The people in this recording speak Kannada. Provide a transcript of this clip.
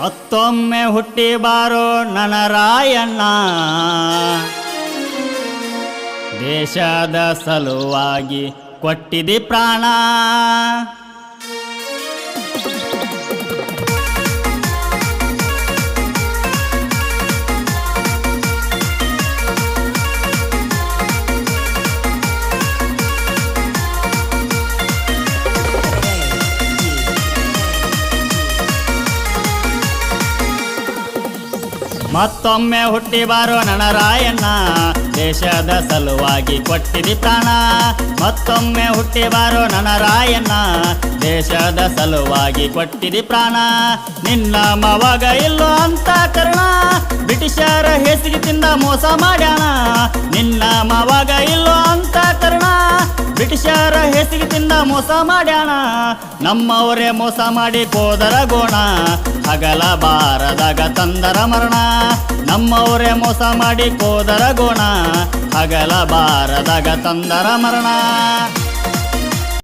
ಮತ್ತೊಮ್ಮೆ ಹುಟ್ಟಿ ಬಾರೋ ನನ್ನ ರಾಯಣ್ಣ, ದೇಶದ ಸಲುವಾಗಿ ಕೊಟ್ಟಿದಿ ಪ್ರಾಣ. ಮತ್ತೊಮ್ಮೆ ಹುಟ್ಟಿ ಬಾರೋ ನನ್ನ ರಾಯಣ್ಣ, ದೇಶದ ಸಲುವಾಗಿ ಕೊಟ್ಟಿದಿ ಪ್ರಾಣ. ಮತ್ತೊಮ್ಮೆ ಹುಟ್ಟಿ ಬಾರೋ ನನ್ನ ರಾಯಣ್ಣ, ದೇಶದ ಸಲುವಾಗಿ ಕೊಟ್ಟಿದಿ ಪ್ರಾಣ. ನಿನ್ನ ಮವಾಗ ಇಲ್ಲೋ ಅಂತ ಕರ್ಣ, ಬ್ರಿಟಿಷರ ಹೇಸಿಗೆ ತಿಂದ ಮೋಸ ಮಾಡ್ಯಾಣ. ನಿನ್ನ ಮವಾಗ ಇಲ್ಲೋ ಅಂತ ಕರ್ಣ, ಬ್ರಿಟಿಷರ ಹೇಸಿಗೆ ತಿಂದ ಮೋಸ ಮಾಡ್ಯಾಣ. ನಮ್ಮವರೇ ಮೋಸ ಮಾಡಿ ಕೋದರ ಗೋಣ, ಹಗಲ ಬಾರದಾಗ ತಂದರ ಮರಣ. ನಮ್ಮವರೇ ಮೋಸ ಮಾಡಿ ಕೋದರ ಗೋಣ, ಹಗಲ ಬಾರದಾಗ ತಂದರ ಮರಣ.